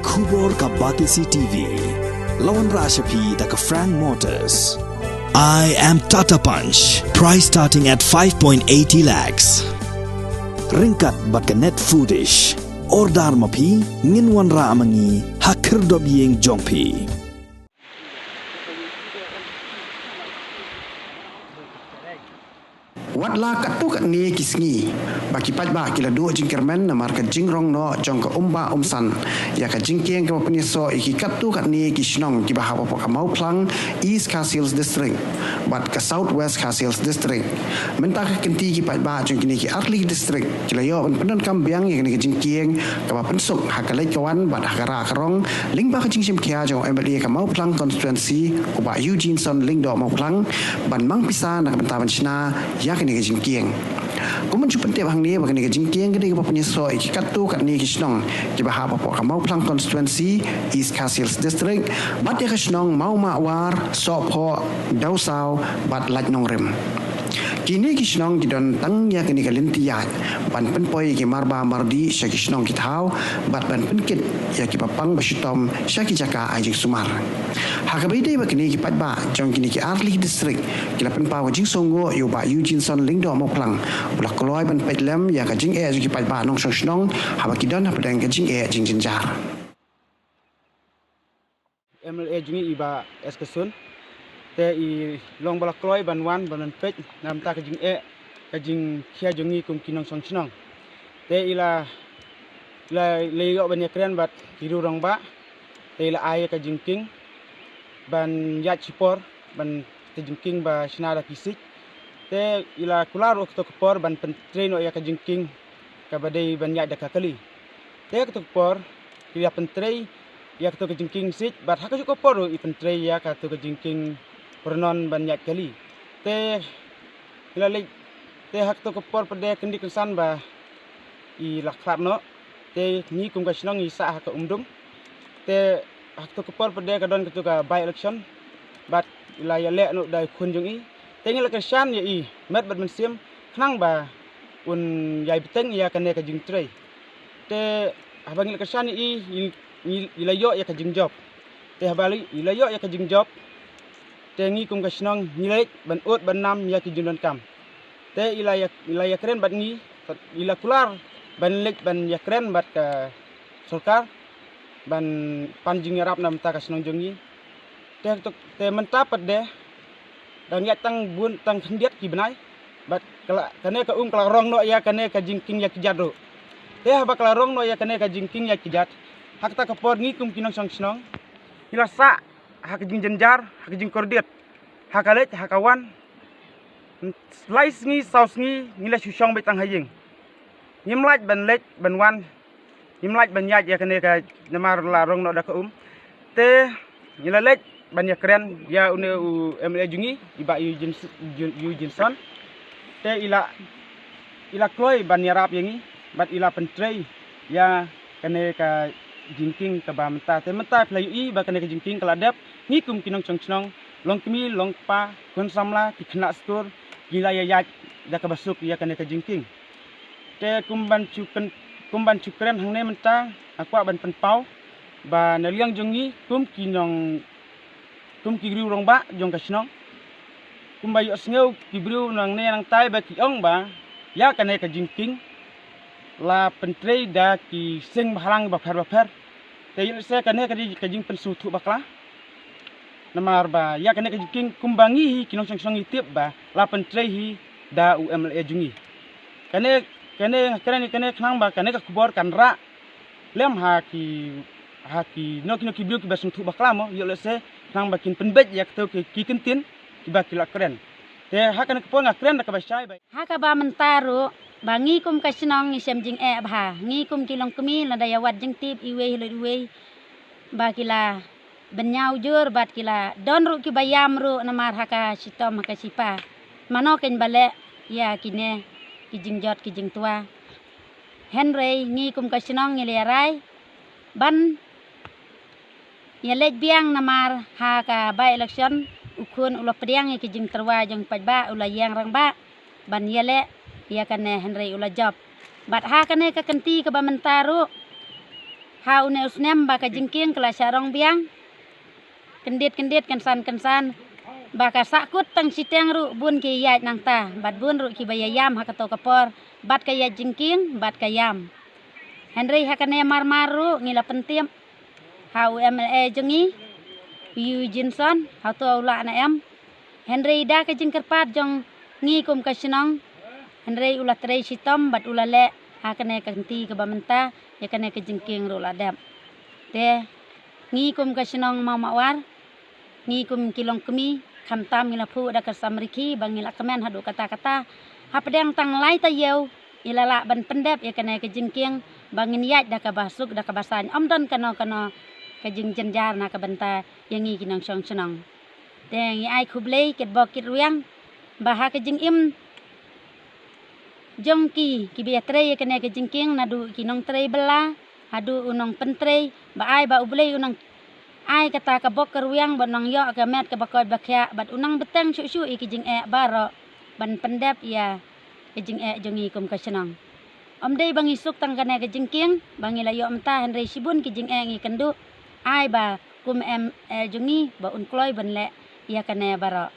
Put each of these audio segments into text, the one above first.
Kubor ka Batisi TV. Lawan Rashapi da ka Frank Motors. I am Tata Punch. Price starting at 5.80 lakhs. Ringkat bat ka net foodish. Ordar mapi nginwan ra amangi hakir dob yeng jongpi. Watla katuk ni kisngi baki pajba kila dua jingkermen na marka jingrong no jong ka umba umsan ya ka jingkeng ka penyeso iki katuk ni kisnong ki bahawa ka mau plang East Castles District bat ka South West Castles District menta ka kenti ki pajba jong kini ki Arli District kila yo penon kambiang ya kini ka jingkeng ka pensuk hakalai kawan bat hakara karong ling ba ka jingsim kia jong MLA ka mau plang constituency uba Eugene Son ling do mau plang ban mang pisa na benta banchna ya ni ka jingkieng kumun chupan te bang ni ba ni ka jingkieng ke ba punya so iki katu kat ni kisnong ki ba ha pa ka mau plang constituency East Castles District bat ya kisnong mau mawar so pho dau sau bat laj nong rem kini kisnong gidon tang ya kini kalinti ya ban pen poi ki marba mardi sya kisnong ki thau bat ban pen kit ya ki papang basitom sya ki jaka ajik sumar hakabide ba kini ki patba jong kini ki Arli District kila pen paw jing songo yo ba Eugene Son lingdo mo plang bulak koloi ban petlem ya ka jing e ki patba nong snong haba kidon ha pedang ka jing e jing jinjar MLA jungi iba eskasun te i long balak kloi ban wan ban pet nam ta ka jing khia jungi kum kinong song chnong te ila le yo ban yakren bat kiru rong ba te ila ay ka jing king ban yat chipor ban te jing king ba shnada kisik te ila kular ok to por ban pen train o ya ka jing king ka badai ban yat da kali te ka to por ila pen train ya ka to ka jing king sit bat ha ka ko por i pen train ya ka to ka jing king pernon banyak kali te ila te hak to kopor pede kendi kesan ba I lakrap no te ni kum ka snong I sa hak umdum te hak to kopor pede ka don ka by election bat ila ya le no dai kun jung I te ngila ka shan ya I met bat men sim knang ba un yai beteng ya ka ne ka jing trei te habang ngila ka shan I ila yo ya ka jing job te habali ila yo ya ka jing job tengi kum kasnong nilai ban ut ban nam ya ki junon kam te ila ya keren bat ni ila kular ban lek ban ya keren bat ka sarkar ban panjing arab nam ta kasnong jongi te menta pat de dan ya tang bun tang hendiat ki benai bat kala kane ka kala rong no ya kane ka jingking ya ki jadro te haba kala rong no ya kane ka jingking ya ki jat hak ta ka por ngi kum kinong snong ila sa hak jing jenjar hak jing kordiat hakalet hakawan slice ngi saus ngi ngila susong betang haying nyimlaj ban lej ban wan nyimlaj ban yaj ya kane ka namar la rong no da ka te ngila lej ban ya keren ya une MLA jungi iba Eugene Son te ila kloi ban ya rap yangi bat ila pentrei ya kane ka jingking ka ba menta te menta playu I ba kane ka jingking kala dep ni kum kinong chong long kmi long pa kun samla ki khna stur gila ya yaj da ka basuk ya kane ka jingking te kumban chukren hangne menta akwa ban penpau ba naliang jongi kum ki rong ba jong ka snong kumba yo sneu ki bru nang ne nang tai ba ki ong ba ya kane ka jingking la pentrei da ki sing bahalang ba phar te yo se kane ka jing pensu thu bakla namar ba ya kane ka jing kumbangi kinong song itip ba la pentrei hi da MLA jungi kane knang ba kane ka kubor kan ra lem ha ki no ki blu ki basung thu bakla mo yo se knang ba kin penbet ya to ki kentin ki ba kila keren te ha kane ka ponga keren da ka ba sai ba ha ka ba mentaro bangi kum kasnong isem jing e bha ngi kum kilong kemi la daya wat jing tip iwe ba kila benyau jur bat kila don ru ki bayam ru namar haka sitom haka sipa mano ken bale ya kine ki jing jot ki jing tua Henry ngi kum kasnong ngile rai ban ya lej biang namar haka by election ukun ulo pediang ki jing terwa jong pajba ula yang rang ba ban yele ya kane Henry ula job bat ha kane ka kenti ka ba mentaru hau ne usnem ba ka jingking kala sarong biang kendit kensan ba ka sakut tang siteng ru bun ki yat nang ta bat bun ru ki bayayam hakato kapor bat ka yat jingking bat ka yam Henry hakane marmaru ngila pentim hau MLA jengi Yu Jinson hau to ula na em Henry da ka jingkerpat jong ngi kum ka sinong Henry ulah trei sitom bat ulah le hakane ka henti ka bamenta ya kane ka jingking ru ladap te ngi kum ka sinong mau mawar ngi kum kilong kemi kham tam ngila phu da ka samriki bangila kemen hadu kata-kata hapdeng tang lai ta yeu ilala ban pendep ya kane ka jingking bangin yat da ka basuk da ka basan omdon kano ka jing jenjar na ka benta yang ngi kinang song senong te ngi ai khublei ket bok kit ruang bah ka jing im jong ki biatre ya kane ka jingking nadu kinong trei bela hadu unong pentrei ba ai ba ublei unong ai kata ka bok keruang banong yo ka met ka bakot bakya bat unang beteng su iki jing baro ban pendep ya ke jing jongi kum ka senong dei bang isuk tang kana ke jingking bangi la yo amta Henry sibun ki jing ngi kendu ai ba kum jongi ba un kloi ban le ya kana baro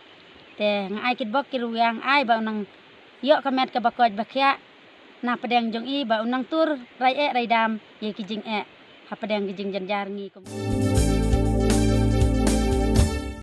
te ngai kit bok keruang ai ba unang yo ka met ka bakot bakya na pedeng jongi ba unang tur rai dam ye ki jing ha pedeng ki jing janjar ngi kum